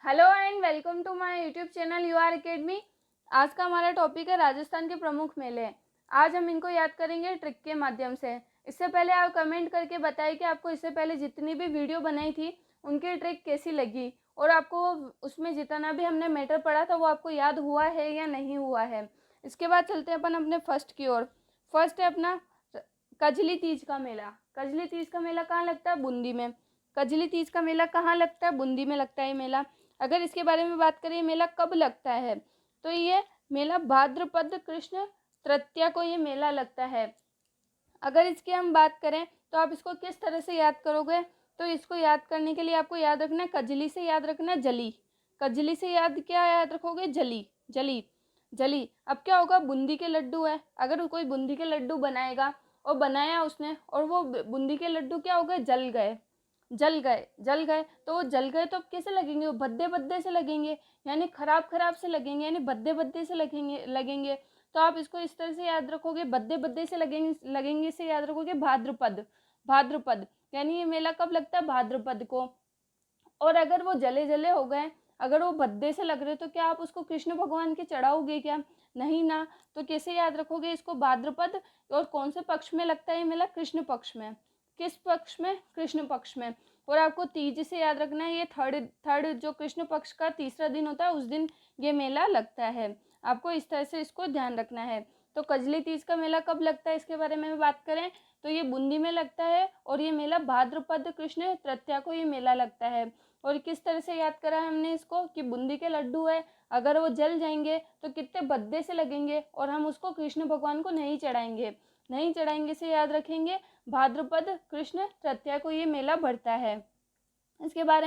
Hello and welcome to my YouTube channel U R Academy. आज का हमारा topic है राजस्थान के प्रमुख मेले। आज हम इनको याद करेंगे ट्रिक के माध्यम से। इससे पहले आप कमेंट करके बताएं कि आपको इससे पहले जितनी भी वीडियो बनाई थी उनकी ट्रिक कैसी लगी और आपको उसमें जितना भी हमने मैटर पढ़ा था वो आपको याद हुआ है या नहीं हुआ है। इसके बाद चलते हैं अपन अपने फर्स्ट की ओर। फर्स्ट है अपना कजली तीज का मेला। कजली तीज का मेला कहाँ लगता है? बूंदी में। कजली तीज का मेला कहाँ लगता है? बूंदी में लगता है ये मेला। अगर इसके बारे में बात करें मेला कब लगता है, तो ये मेला भाद्रपद कृष्ण तृतीया को ये मेला लगता है। अगर इसकी हम बात करें तो आप इसको किस तरह से याद करोगे, तो इसको याद करने के लिए आपको याद रखना है कजली से याद रखना है जली। कजली से क्या याद रखोगे? जली। जली जली। अब क्या होगा? बूंदी के लड्डू है। अगर कोई बूंदी के लड्डू बनाएगा और बनाया उसने और वो बूंदी के लड्डू क्या हो गए? जल गए। जल गए तो वो जल गए तो अब कैसे लगेंगे? वो भद्दे भद्दे से लगेंगे, यानी खराब से लगेंगे, यानी भद्दे भद्दे से लगेंगे। तो आप इसको इस तरह से याद रखोगे, भद्दे भद्दे से लगेंगे से याद रखोगे भाद्रपद। भाद्रपद यानी ये मेला कब लगता है? भाद्रपद को। और अगर वो जले जले हो गए, अगर वो भद्दे से लग रहे तो क्या आप उसको कृष्ण भगवान के चढ़ाओगे क्या? नहीं ना। तो कैसे याद रखोगे इसको? भाद्रपद। और कौन से पक्ष में लगता है ये मेला? कृष्ण पक्ष में। किस पक्ष में? कृष्ण पक्ष में। और आपको तीज से याद रखना है, ये थर्ड जो कृष्ण पक्ष का तीसरा दिन होता है उस दिन ये मेला लगता है। आपको इस तरह से इसको ध्यान रखना है। तो कजली तीज का मेला कब लगता है इसके बारे में बात करें तो ये बूंदी में लगता है और ये मेला भाद्रपद कृष्ण तृतीया को ये मेला लगता है। और किस तरह से याद करा है हमने इसको कि बूंदी के लड्डू है, अगर वो जल जाएंगे तो कितने भद्दे से लगेंगे और हम उसको कृष्ण भगवान को नहीं चढ़ाएंगे से याद रखेंगे भाद्रपद कृष्ण तृतीया को ये मेला बढ़ता है। इसके बाद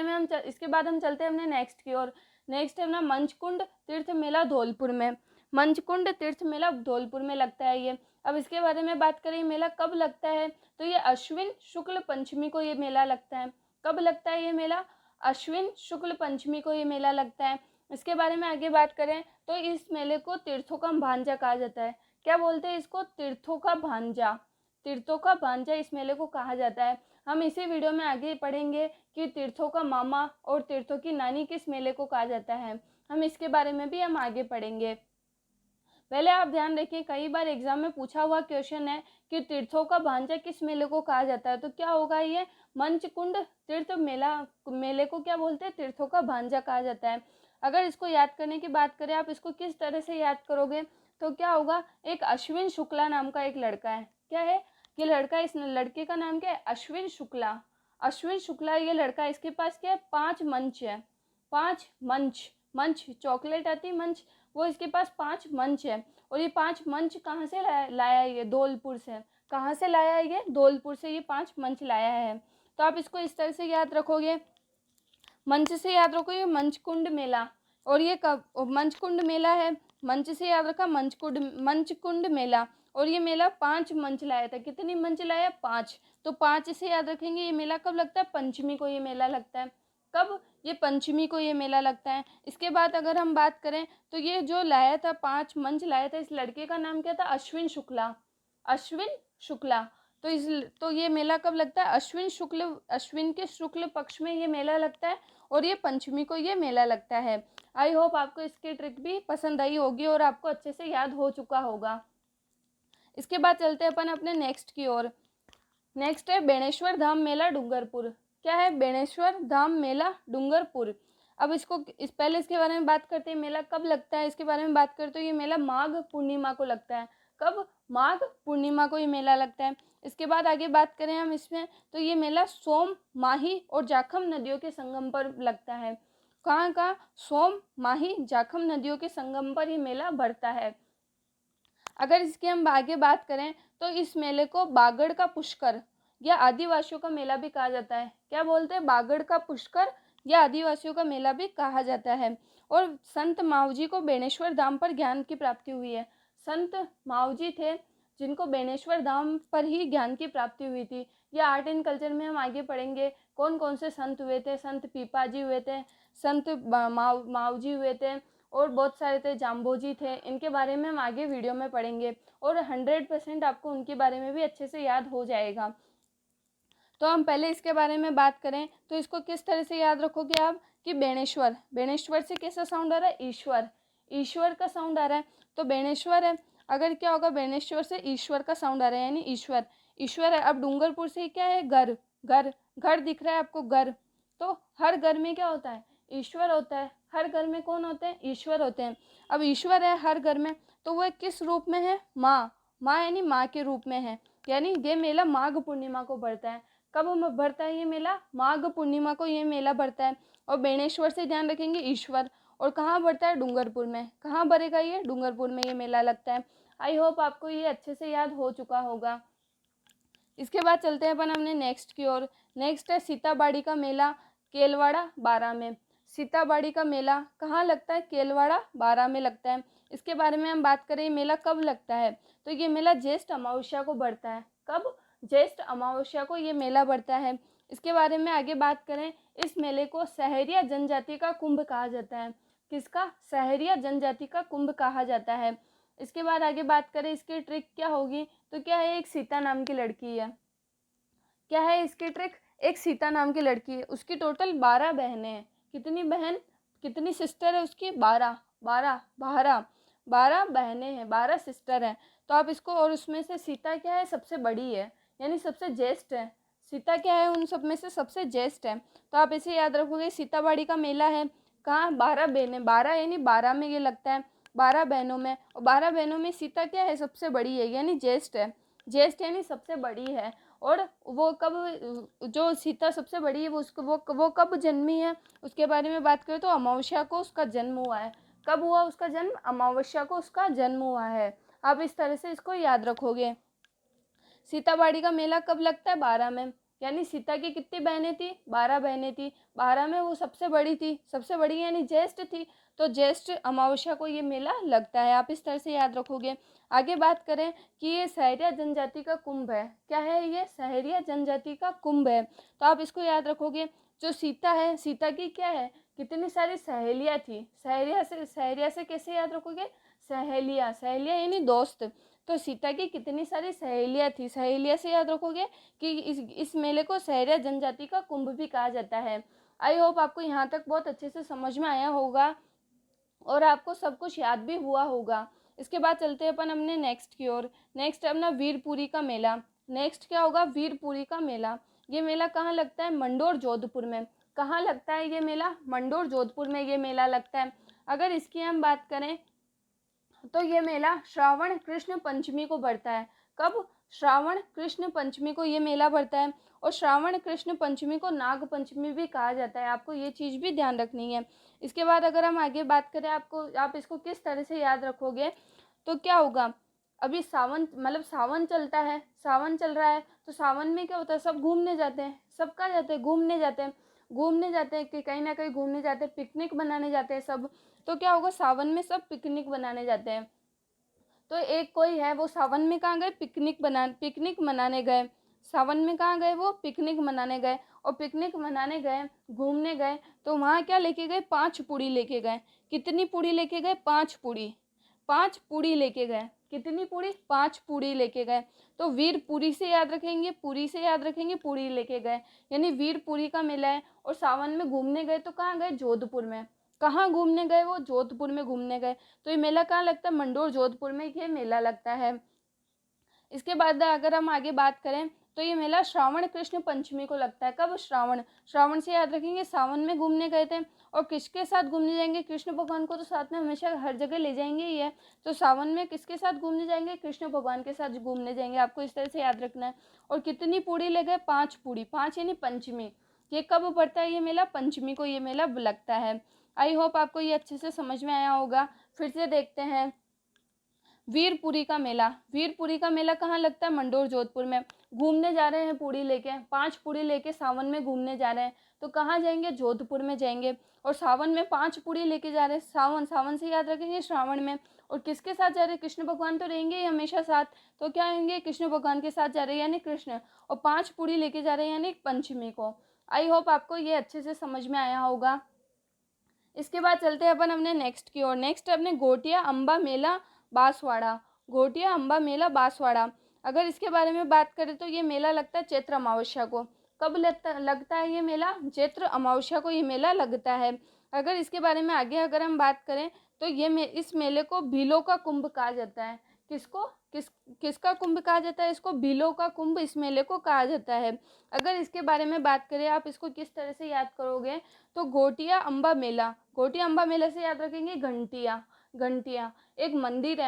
हम चलते हैं अपने नेक्स्ट की ओर। नेक्स्ट है अपना मंचकुंड तीर्थ मेला धौलपुर में। मंचकुंड तीर्थ मेला धौलपुर में लगता है ये। अब इसके बारे में बात करें मेला कब लगता है तो ये अश्विन शुक्ल पंचमी को ये मेला लगता है। कब लगता है ये मेला? अश्विन शुक्ल पंचमी को ये मेला लगता है। इसके बारे में आगे बात करें तो इस मेले को तीर्थों का भांजा कहा जाता है। क्या बोलते हैं इसको? तीर्थों का भांजा। तीर्थों का भांजा इस मेले को कहा जाता है। हम इसी वीडियो में आगे पढ़ेंगे कि तीर्थों का मामा और तीर्थों की नानी किस मेले को कहा जाता है। हम इसके बारे में भी हम आगे पढ़ेंगे। पहले आप ध्यान रखिए, कई बार एग्जाम में पूछा हुआ क्वेश्चन है कि तीर्थों का भांजा किस मेले को कहा जाता है, तो क्या होगा ये? मंचकुंड तीर्थ मेले को क्या बोलते हैं? तीर्थों का भांजा कहा जाता है। अगर इसको याद करने की बात करें, आप इसको किस तरह से याद करोगे तो क्या होगा? एक अश्विन शुक्ला नाम का एक लड़का है। क्या है ये लड़का? इस लड़के का नाम क्या है? अश्विन शुक्ला। अश्विन शुक्ला ये लड़का, इसके पास क्या है? 5 मंच है। 5 मंच। मंच चॉकलेट आती मंच, वो इसके पास 5 मंच है। और ये 5 मंच कहाँ से लाया है? ये धौलपुर से। कहाँ से लाया है? ये धौलपुर से ये 5 मंच लाया है। तो आप इसको इस तरह से याद रखोगे, मंच से याद रखोगे मंचकुंड मेला। और ये कब? मंचकुंड मेला है, मंच से याद रखा मंचकुंड मेला। और ये मेला 5 मंच लाया था। कितनी मंच लाया? 5। तो 5 से याद रखेंगे। ये मेला कब लगता है? पंचमी को ये मेला लगता है। कब? ये पंचमी को ये मेला लगता है। इसके बाद अगर हम बात करें तो ये जो लाया था 5 मंच लाया था, इस लड़के का नाम क्या था? अश्विन शुक्ला। अश्विन शुक्ला। तो ये मेला कब लगता है? अश्विन के शुक्ल पक्ष में ये मेला लगता है और ये पंचमी को ये मेला लगता है। आई होप आपको इसकी ट्रिक भी पसंद आई होगी और आपको अच्छे से याद हो चुका होगा। इसके बाद चलते हैं अपन अपने नेक्स्ट की ओर। नेक्स्ट है बेणेश्वर धाम मेला डूंगरपुर। क्या है? बेणेश्वर धाम मेला डूंगरपुर। अब पहले इसके बारे में बात करते हैं, मेला कब लगता है इसके बारे में बात करते हैं। ये मेला माघ पूर्णिमा को लगता है। कब? माघ पूर्णिमा को ये मेला लगता है। इसके बाद आगे बात करें हम इसमें तो ये मेला सोम, माही और जाखम नदियों के संगम पर लगता है। कहाँ का? सोम, माही, जाखम नदियों के संगम पर ये मेला बढ़ता है। अगर इसकी हम आगे बात करें तो इस मेले को बागड़ का पुष्कर या आदिवासियों का मेला भी कहा जाता है। क्या बोलते हैं? बागड़ का पुष्कर या आदिवासियों का मेला भी कहा जाता है। और संत मावजी को बेणेश्वर धाम पर ज्ञान की प्राप्ति हुई है। संत मावजी थे जिनको बेणेश्वर धाम पर ही ज्ञान की प्राप्ति हुई थी। ये आर्ट एंड कल्चर में हम आगे पढ़ेंगे कौन कौन से संत हुए थे। संत पीपाजी हुए थे, संत मावजी हुए थे और बहुत सारे थे, जाम्बोजी थे। इनके बारे में हम आगे वीडियो में पढ़ेंगे और 100% आपको उनके बारे में भी अच्छे से याद हो जाएगा। तो हम पहले इसके बारे में बात करें तो इसको किस तरह से याद रखोगे आप कि बेणेश्वर, बेणेश्वर से कैसा साउंड आ रहा है, ईश्वर, ईश्वर का साउंड आ रहा है, तो बेणेश्वर है। अगर क्या होगा, बेणेश्वर से ईश्वर का साउंड आ रहा है, यानी ईश्वर, ईश्वर है। अब डूंगरपुर से क्या है, घर, घर, घर दिख रहा है आपको, घर, तो हर घर में क्या होता है, ईश्वर होता है। हर घर में कौन होते हैं, ईश्वर होते हैं। अब ईश्वर है हर घर में, तो वह किस रूप में है, माँ, माँ यानी माँ के रूप में है। यानी ये मेला माघ पूर्णिमा को बढ़ता है। कब बढ़ता है ये मेला, माघ पूर्णिमा को ये मेला बढ़ता है। और बेणेश्वर से ध्यान रखेंगे, ईश्वर, और कहाँ बढ़ता है, डूंगरपुर में। कहाँ बढ़ेगा ये, डूंगरपुर में ये मेला लगता है। आई होप आपको ये अच्छे से याद हो चुका होगा। इसके बाद चलते हैं अपन अपने नेक्स्ट की ओर। नेक्स्ट है सीताबाड़ी का मेला, केलवाड़ा, बारा में। सीताबाड़ी का मेला कहाँ लगता है, केलवाड़ा, बारा में लगता है। इसके बारे में हम बात करें, ये मेला कब लगता है, तो ये मेला ज्येष्ठ अमावस्या को बढ़ता है। कब, ज्येष्ठ अमावस्या को ये मेला बढ़ता है। इसके बारे में आगे बात करें, इस मेले को सहरिया जनजाति का कुंभ कहा जाता है। किसका, सहरिया जनजाति का कुंभ कहा जाता है। इसके बाद आगे बात करें, इसकी ट्रिक क्या होगी, तो क्या है, एक सीता नाम की लड़की है। क्या है इसकी ट्रिक, एक सीता नाम की लड़की है, उसकी टोटल 12 बहनें हैं। कितनी बहन, कितनी सिस्टर है उसकी, 12, 12, 12, 12 बहनें हैं, 12 सिस्टर हैं। तो आप इसको, और उसमें से सीता क्या है, सबसे बड़ी है, यानी सबसे ज्येष्ठ है। सीता क्या है, उन सब में से सबसे ज्येष्ठ है। तो आप इसे याद रखोगे, सीताबाड़ी का मेला है कहाँ, 12 बहनें, 12 यानी 12 में ये लगता है, 12 बहनों में। और 12 बहनों में सीता क्या है, सबसे बड़ी है, यानी ज्येष्ठ है। ज्येष्ठ यानी सबसे बड़ी है। और वो कब, जो सीता सबसे बड़ी है, वो उसको वो कब जन्मी है, उसके बारे में बात करें तो अमावस्या को उसका जन्म हुआ है। कब हुआ उसका जन्म, अमावस्या को उसका जन्म हुआ है। आप इस तरह से इसको याद रखोगे। सीताबाड़ी का मेला कब लगता है, 12 में। यानी सीता की कितनी बहनें थी, 12 बहनें थी, 12 में वो सबसे बड़ी थी, सबसे बड़ी यानी ज्येष्ठ थी। तो ज्येष्ठ अमावस्या को ये मेला लगता है, आप इस तरह से याद रखोगे। आगे बात करें कि ये सहरिया जनजाति का कुंभ है। क्या है ये, सहरिया जनजाति का कुंभ है। तो आप इसको याद रखोगे। जो सीता है, सीता की क्या है, कितनी सारी सहेलियाँ थी। सहरिया से कैसे याद रखोगे, सहेलियाँ, सहेलियाँ यानी दोस्त। तो सीता की कितनी सारी सहेलियाँ थी, सहेलियाँ से याद रखोगे कि इस मेले को सहरिया जनजाति का कुंभ भी कहा जाता है। आई होप आपको यहाँ तक बहुत अच्छे से समझ में आया होगा और आपको सब कुछ याद भी हुआ होगा। इसके बाद चलते हैं अपन अपने नेक्स्ट की ओर। नेक्स्ट है अपना वीरपुरी का मेला। नेक्स्ट क्या होगा, वीरपुरी का मेला। ये मेला कहाँ लगता है, मंडोर, जोधपुर में। कहाँ लगता है ये मेला, मंडोर, जोधपुर में ये मेला लगता है। अगर इसकी हम बात करें तो ये मेला श्रावण कृष्ण पंचमी को बढ़ता है। कब, श्रावण कृष्ण पंचमी को ये मेला बढ़ता है। और श्रावण कृष्ण पंचमी को नाग पंचमी भी कहा जाता है, आपको ये चीज़ भी ध्यान रखनी है। इसके बाद अगर हम आगे बात करें, आप इसको किस तरह से याद रखोगे, तो क्या होगा, अभी सावन, मतलब सावन चलता है, सावन चल रहा है, तो सावन में क्या होता है, सब घूमने जाते हैं। सब कहाँ जाते हैं, घूमने जाते हैं, घूमने जाते हैं कि कहीं ना कहीं घूमने जाते हैं, पिकनिक बनाने जाते हैं सब। तो क्या होगा, सावन में सब पिकनिक बनाने जाते हैं। तो एक कोई है, वो सावन में कहाँ गए, पिकनिक मनाने गए। सावन में कहाँ गए, वो पिकनिक मनाने गए। और पिकनिक मनाने गए, घूमने गए, तो वहाँ क्या लेके गए, 5 पूड़ी लेके गए। कितनी पूड़ी लेके गए, 5 पूड़ी, 5 पूड़ी लेके गए। कितनी पूड़ी, 5 पूड़ी लेके गए। तो वीरपुरी से याद रखेंगे, पूरी से याद रखेंगे, पूड़ी लेके गए, यानी वीरपुरी का मेला है। और सावन में घूमने गए तो कहाँ गए, जोधपुर में। कहाँ घूमने गए, वो जोधपुर में घूमने गए। तो ये मेला कहाँ लगता है, मंडोर, जोधपुर में ये मेला लगता है। इसके बाद अगर हम आगे बात करें तो ये मेला श्रावण कृष्ण पंचमी को लगता है। कब, श्रावण, श्रावण से याद रखेंगे, सावन में घूमने गए थे। और किसके साथ घूमने जाएंगे, कृष्ण भगवान को तो साथ में हमेशा हर जगह ले जाएंगे ही है। तो सावन में किसके साथ घूमने जाएंगे, कृष्ण भगवान के साथ घूमने जाएंगे, आपको इस तरह से याद रखना है। और कितनी पूड़ी ले गए, 5 पूड़ी, 5 यानी पंचमी। ये कब पड़ता है ये मेला, पंचमी को ये मेला लगता है। आई होप आपको ये अच्छे से समझ में आया होगा। फिर से देखते हैं, वीरपुरी का मेला। वीरपुरी का मेला कहाँ लगता है, मंडोर, जोधपुर में। घूमने जा रहे हैं पूड़ी लेके, 5 पूड़ी लेके सावन में घूमने जा रहे हैं, तो कहाँ जाएंगे, जोधपुर में जाएंगे। और सावन में 5 पूड़ी लेके जा रहे हैं, सावन, सावन से याद रखेंगे, श्रावण में। और किसके साथ जा रहे हैं, कृष्ण भगवान तो रहेंगे ही हमेशा साथ। तो क्या आएंगे, कृष्ण भगवान के साथ जा रहे हैं यानी कृष्ण। और 5 पूड़ी लेके जा रहे हैं यानी पंचमी को। आई होप आपको ये अच्छे से समझ में आया होगा। इसके बाद चलते हैं अपन अपने नेक्स्ट की ओर। नेक्स्ट अपने घोटिया अम्बा मेला, बांसवाड़ा। घोटिया अम्बा मेला, बांसवाड़ा। अगर इसके बारे में बात करें तो ये मेला लगता है चैत्र अमावस्या को। कब लगता है ये मेला? चैत्र अमावस्या को ये मेला लगता है। अगर इसके बारे में आगे अगर हम बात करें तो इस मेले को भीलों का कुंभ कहा जाता है। किसको? किसका कुंभ कहा जाता है? इसको भीलों का कुंभ इस मेले को कहा जाता है। अगर इसके बारे में बात करें, आप इसको किस तरह से याद करोगे तो घोटिया अम्बा मेला, घोटिया अम्बा मेला से याद रखेंगे घंटिया। घंटिया एक मंदिर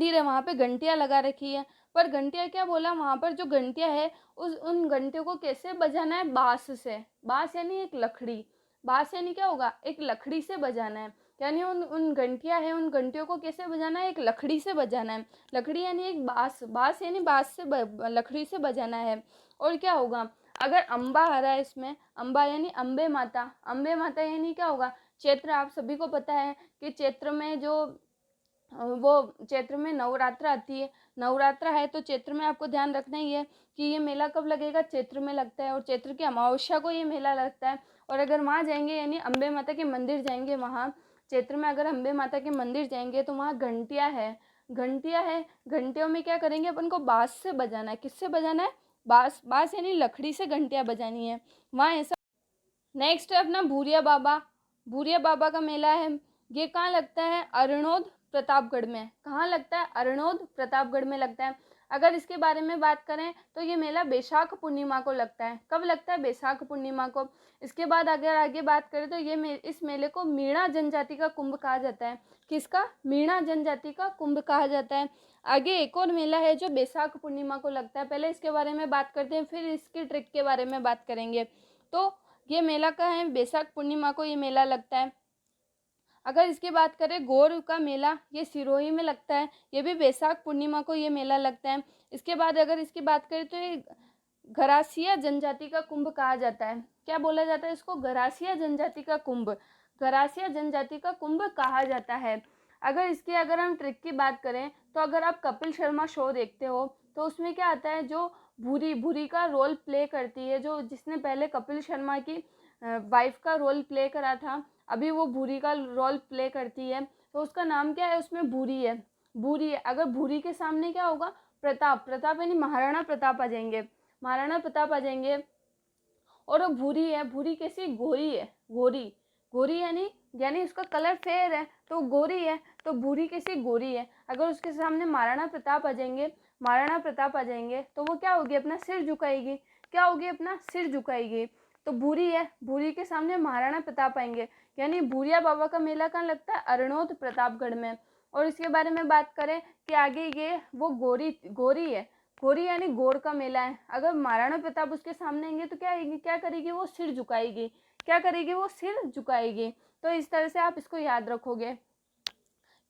है, वहाँ पे घंटियाँ लगा रखी है। पर घंटियाँ क्या बोला, वहाँ पर जो घंटियाँ है उन घंटियों को कैसे बजाना है? बाँस से। बाँस यानी एक लकड़ी, बाँस यानी क्या होगा? एक लकड़ी से बजाना है। यानी उन घंटियाँ है, उन घंटियों को कैसे बजाना है? एक लकड़ी से बजाना है। लकड़ी यानी एक बाँस, बाँस यानी बाँस से लकड़ी से बजाना है। और क्या होगा? अगर अम्बा आ रहा है इसमें, अम्बा यानी अम्बे माता, अम्बे माता यानी क्या होगा? चैत्र, आप सभी को पता है कि चैत्र में चैत्र में नवरात्र आती है। नवरात्र है तो चैत्र में आपको ध्यान रखना ही है कि ये मेला कब लगेगा? चैत्र में लगता है, और चैत्र की अमावस्या को ये मेला लगता है। और अगर वहाँ जाएंगे यानी अम्बे माता के मंदिर जाएंगे, वहाँ चैत्र में अगर अम्बे माता के मंदिर जाएंगे तो वहाँ घंटियाँ है, घंटियाँ है। घंटियों में क्या करेंगे? अपन को बाँस से बजाना है। किससे बजाना है? बाँस, बाँस यानी लकड़ी से घंटियाँ बजानी है वहाँ, ऐसा। नेक्स्ट है अपना भूरिया बाबा। भूरिया बाबा का मेला है, ये कहाँ लगता है? अरनोद प्रतापगढ़ में। कहाँ लगता है? अरनोद प्रतापगढ़ में लगता है। अगर इसके बारे में बात करें तो ये मेला बैसाख पूर्णिमा को लगता है। कब लगता है? बैसाख पूर्णिमा को। इसके बाद अगर आगे बात करें तो इस मेले को मीणा जनजाति का कुंभ कहा जाता है। किसका? मीणा जनजाति का कुंभ कहा जाता है। आगे एक और मेला है जो बैसाख पूर्णिमा को लगता है, पहले इसके बारे में बात करते हैं, फिर इसकी ट्रिक के बारे में बात करेंगे। तो ये मेला का है, बैसाख पूर्णिमा को ये मेला लगता है। अगर इसकी बात करें गौर का मेला, ये सिरोही में लगता है, ये भी बैसाख पूर्णिमा को ये मेला लगता है। इसके बाद अगर इसकी बात करें तो ये घरासिया जनजाति का कुंभ कहा जाता है। क्या बोला जाता है इसको? घरासिया जनजाति का कुंभ, घरासिया जनजाति का कुंभ कहा जाता है। अगर हम ट्रिक की बात करें तो अगर आप कपिल शर्मा शो देखते हो तो उसमें क्या आता है, जो भूरी भूरी का रोल प्ले करती है, जो जिसने पहले कपिल शर्मा की वाइफ का रोल प्ले करा था, अभी वो भूरी का रोल प्ले करती है, तो उसका नाम क्या है? उसमें भूरी है, भूरी है। अगर भूरी के सामने क्या होगा? प्रताप, प्रताप यानी महाराणा प्रताप आ जाएंगे, महाराणा प्रताप आ जाएंगे। और वो भूरी है, भूरी कैसी? गोरी है, गोरी, गोरी यानी उसका कलर फेयर है तो गोरी है, तो भूरी कैसी? गोरी है। अगर उसके सामने महाराणा प्रताप आ जाएंगे, महाराणा प्रताप आ जाएंगे तो वो क्या होगी? अपना सिर झुकाएगी। क्या होगी? अपना सिर झुकाएगी। तो भूरी है, भूरी के सामने महाराणा प्रताप आएंगे, यानी भूरिया बाबा का मेला कहाँ लगता है? अरनोद प्रतापगढ़ में। और इसके बारे में बात करें कि आगे ये वो गोरी है, गोरी यानी गौर का मेला है। अगर महाराणा प्रताप उसके सामने आएंगे तो क्या करेगी? वो सिर झुकाएगी। क्या करेगी? वो सिर झुकाएगी। तो इस तरह से आप इसको याद रखोगे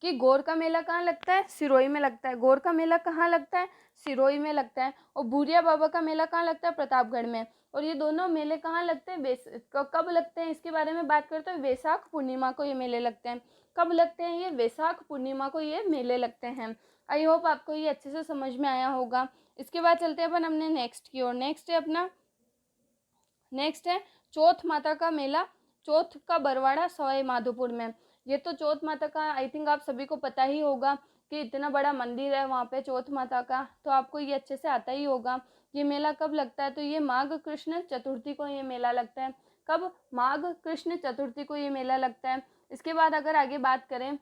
कि गौर का मेला कहाँ लगता है? सिरोही में लगता है। गौर का मेला कहाँ लगता है? सिरोही में लगता है। और भूरिया बाबा का मेला कहाँ लगता है? प्रतापगढ़ में। और ये दोनों मेले कहाँ लगते हैं? कब लगते हैं इसके बारे में बात करते हैं, वैशाख पूर्णिमा को ये मेले लगते हैं। कब लगते हैं ये? वैशाख पूर्णिमा को ये मेले लगते हैं। आई होप आपको ये अच्छे से समझ में आया होगा। इसके बाद चलते हैं अपन अपने नेक्स्ट की ओर। नेक्स्ट है चौथ माता का मेला, चौथ का बरवाड़ा सवाई माधोपुर में। ये तो चौथ माता का आई थिंक आप सभी को पता ही होगा कि इतना बड़ा मंदिर है वहाँ पे चौथ माता का, तो आपको ये अच्छे से आता ही होगा। ये मेला कब लगता है? तो ये माघ कृष्ण चतुर्थी को ये मेला लगता है। कब? माघ कृष्ण चतुर्थी को ये मेला लगता है। इसके बाद अगर आगे बात करें,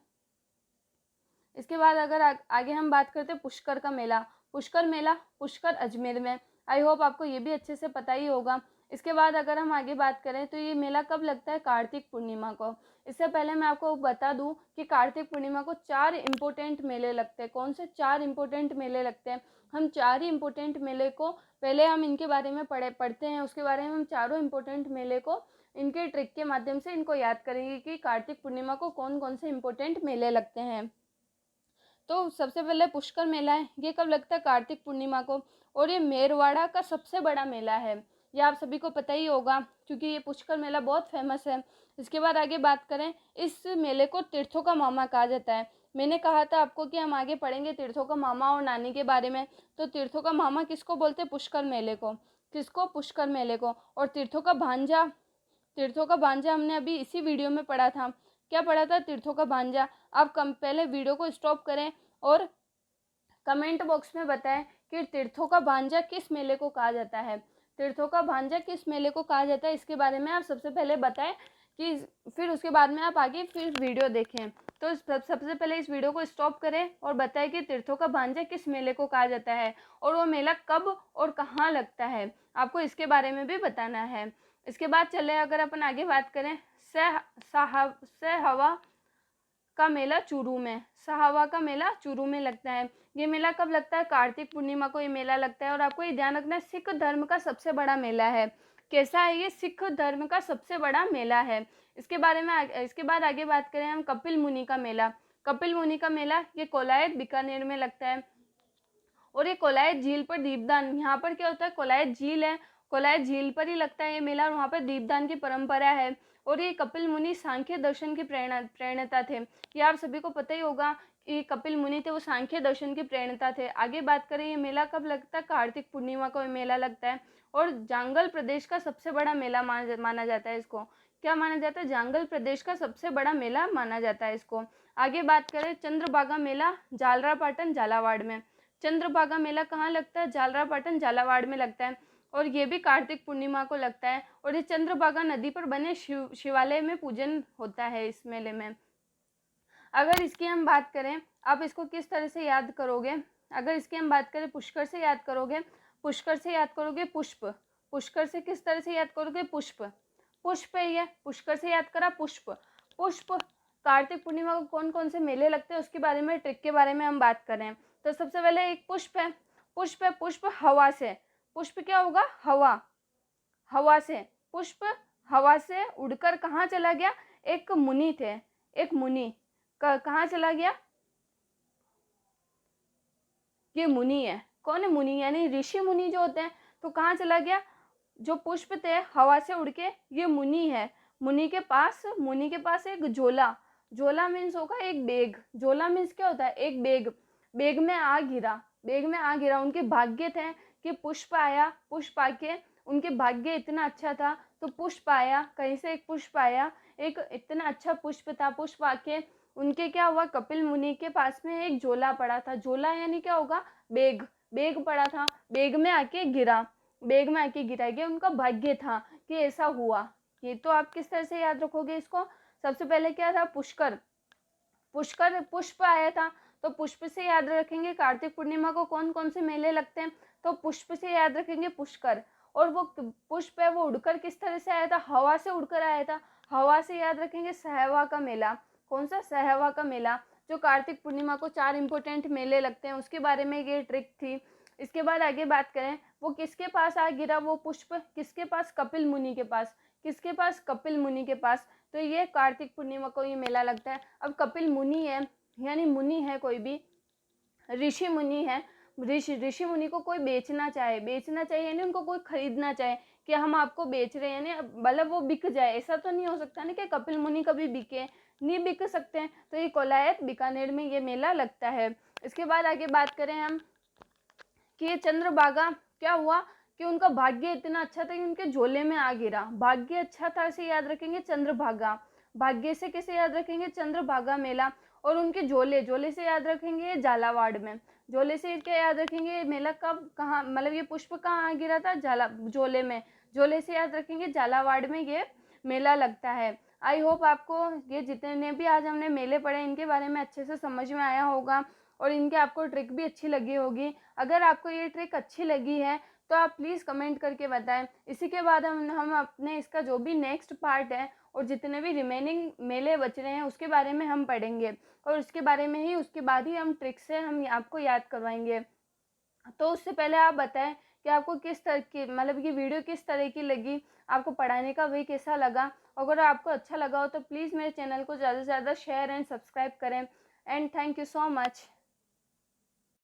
आगे हम बात करते हैं पुष्कर का मेला। पुष्कर मेला, पुष्कर अजमेर में। आई होप आपको ये भी अच्छे से पता ही होगा। इसके बाद अगर हम आगे बात करें तो ये मेला कब लगता है? कार्तिक पूर्णिमा को। इससे पहले मैं आपको बता दूं कि कार्तिक पूर्णिमा को 4 इम्पोर्टेंट मेले लगते हैं। कौन से 4 इम्पोर्टेंट मेले लगते हैं? हम 4 ही इम्पोर्टेंट मेले को पहले हम इनके बारे में पढ़ते हैं, उसके बारे में हम चारों इम्पोर्टेंट मेले को इनके ट्रिक के माध्यम से इनको याद करेंगे कि कार्तिक पूर्णिमा को कौन कौन से इम्पोर्टेंट मेले लगते हैं। तो सबसे पहले पुष्कर मेला है, ये कब लगता है? कार्तिक पूर्णिमा को। और ये मेरवाड़ा का सबसे बड़ा मेला है, ये आप सभी को पता ही होगा क्योंकि ये पुष्कर मेला बहुत फेमस है। इसके बाद आगे बात करें, इस मेले को तीर्थों का मामा कहा जाता है। मैंने कहा था आपको कि हम आगे पढ़ेंगे तीर्थों का मामा और नानी के बारे में। तो तीर्थों का मामा किसको बोलते हैं? पुष्कर मेले को। किसको? पुष्कर मेले को। और तीर्थों का भांजा, तीर्थों का भांजा हमने अभी इसी वीडियो में पढ़ा था। क्या पढ़ा था? तीर्थों का भांजा। आप पहले वीडियो को स्टॉप करें और कमेंट बॉक्स में बताएं कि तीर्थों का भांजा किस मेले को कहा जाता है। तीर्थों का भांजा किस मेले को कहा जाता है, इसके बारे में आप सबसे पहले बताएं कि फिर उसके बाद में आप आगे फिर वीडियो देखें। तो सबसे पहले इस वीडियो को स्टॉप करें और बताएं कि तीर्थों का भांजा किस मेले को कहा जाता है और वो मेला कब और कहाँ लगता है, आपको इसके बारे में भी बताना है। इसके बाद चले अगर अपन आगे बात करें, सहवा का मेला चूरू में, सहावा का मेला चूरू में लगता है। ये मेला कब लगता है, कार्तिक पूर्णिमा को ये मेला लगता है। और आपको ये ध्यान रखना है, सिख धर्म का सबसे बड़ा मेला है। कैसा है ये, सिख धर्म का सबसे बड़ा मेला है। इसके बारे में इसके बाद आगे बात करें हम, कपिल मुनि का मेला। कपिल मुनि का मेला ये कोलायत बीकानेर में लगता है और ये कोलायत झील पर दीपदान, यहाँ पर क्या होता है, कोलायत झील है, कोलायत झील पर ही लगता है ये मेला और वहाँ पर दीपदान की परंपरा है। और ये कपिल मुनि सांख्य दर्शन की प्रेरणता थे। ये आप सभी को पता ही होगा, ये कपिल मुनि थे वो सांख्य दर्शन की प्रेरणता थे। आगे बात करें ये मेला कब लगता है, कार्तिक पूर्णिमा को ये मेला लगता है और जांगल प्रदेश का सबसे बड़ा मेला माना जाता है इसको। क्या माना जाता है, जांगल प्रदेश का सबसे बड़ा मेला माना जाता है इसको। आगे बात करें चंद्रभागा मेला झालरापाटन झालावाड़ में। चंद्रभागा मेला कहाँ लगता है, झालरापाटन झालावाड़ में लगता है और ये भी कार्तिक पूर्णिमा को लगता है। और ये चंद्रभागा नदी पर बने शिवालय में पूजन होता है इस मेले में। अगर इसकी हम बात करें, आप इसको किस तरह से याद करोगे, अगर इसकी हम बात करें पुष्कर से याद करोगे, पुष्कर से याद करोगे पुष्प, पुष्कर से किस तरह से याद करोगे, पुष्प, पुष्प है ये, पुष्कर से याद करा पुष्प, पुष्प। कार्तिक पूर्णिमा को कौन कौन से मेले लगते हैं उसके बारे में, ट्रिक के बारे में हम बात करें तो सबसे पहले एक पुष्प है, पुष्प है, पुष्प हवा से, पुष्प क्या होगा, हवा, हवा से, पुष्प हवा से उड़कर कहाँ चला गया, एक मुनि थे, एक मुनि कहाँ चला गया, ये मुनि है, कौन है, मुनि यानी ऋषि मुनि जो होते हैं, तो कहाँ चला गया, जो पुष्प थे हवा से उड़ के, ये मुनि है, मुनि के पास एक झोला, झोला मीन्स होगा एक बेग, झोला मीन्स क्या होता है, एक बेग, बेग में आ गिरा, बेग में आ गिरा। उनके भाग्य थे कि पुष्प आया, पुष्प आके उनके भाग्य इतना अच्छा था तो पुष्प आया, कहीं से एक पुष्प आया, एक इतना अच्छा पुष्प था, पुष्प आके उनके क्या हुआ, कपिल मुनि के पास में एक झोला पड़ा था, झोला यानी क्या होगा, बेग, बेग पड़ा था, बेग में आके गिरा, बेग में आके गिरा, ये उनका भाग्य था कि ऐसा हुआ। ये तो आप किस तरह से याद रखोगे इसको, सबसे पहले क्या था, पुष्कर, पुष्कर पुष्प आया था तो पुष्प से याद रखेंगे। कार्तिक पूर्णिमा को कौन कौन से मेले लगते हैं, तो पुष्प से याद रखेंगे पुष्कर। और वो पुष्प है वो उड़कर किस तरह से आया था, हवा से उड़कर आया था, हवा से याद रखेंगे सहवा का मेला, कौन सा, सहवा का मेला, जो कार्तिक पूर्णिमा को 4 इंपॉर्टेंट मेले लगते हैं उसके बारे में ये ट्रिक थी। इसके बाद आगे बात करें, वो किसके पास आ गिरा वो पुष्प, किसके पास, कपिल मुनि के पास, किसके पास, कपिल मुनि के पास। तो ये कार्तिक पूर्णिमा को ये मेला लगता है। अब कपिल मुनि है यानी मुनि है कोई भी, ऋषि मुनि है, ऋषि मुनि को कोई बेचना चाहे यानी उनको कोई खरीदना चाहे कि हम आपको बेच रहे हैं, यानी मतलब वो बिक जाए, ऐसा तो नहीं हो सकता ना कि कपिल मुनि कभी बिके, नहीं बिक सकते हैं। तो ये कोलायत बीकानेर में ये मेला लगता है। इसके बाद आगे बात करें हम कि ये चंद्रभागा क्या हुआ कि उनका भाग्य इतना अच्छा था कि उनके झोले में आ गिरा, भाग्य अच्छा था इसे याद रखेंगे चंद्रभागा, भाग्य से कैसे याद रखेंगे, चंद्रभागा मेला। और उनके झोले, झोले से याद रखेंगे झालावाड़ में, झोले से क्या याद रखेंगे, मेला कब कहाँ, मतलब ये पुष्प कहाँ आ गिरा था, झोले में, झोले से याद रखेंगे झालावाड़ में ये मेला लगता है। आई होप आपको ये जितने भी आज हमने मेले पढ़े इनके बारे में अच्छे से समझ में आया होगा और इनके आपको ट्रिक भी अच्छी लगी होगी। अगर आपको ये ट्रिक अच्छी लगी है तो आप प्लीज़ कमेंट करके बताएं। इसी के बाद हम अपने इसका जो भी नेक्स्ट पार्ट है और जितने भी रिमेनिंग मेले बच रहे हैं उसके बारे में हम पढ़ेंगे और उसके बारे में ही उसके बाद ही हम ट्रिक से हम आपको याद करवाएंगे। तो उससे पहले आप बताएं कि आपको किस तरह की, मतलब ये वीडियो किस तरह की लगी, आपको पढ़ाने का वे कैसा लगा। अगर आपको अच्छा लगा हो तो प्लीज़ मेरे चैनल को ज़्यादा से ज़्यादा शेयर एंड सब्सक्राइब करें। And thank you so much.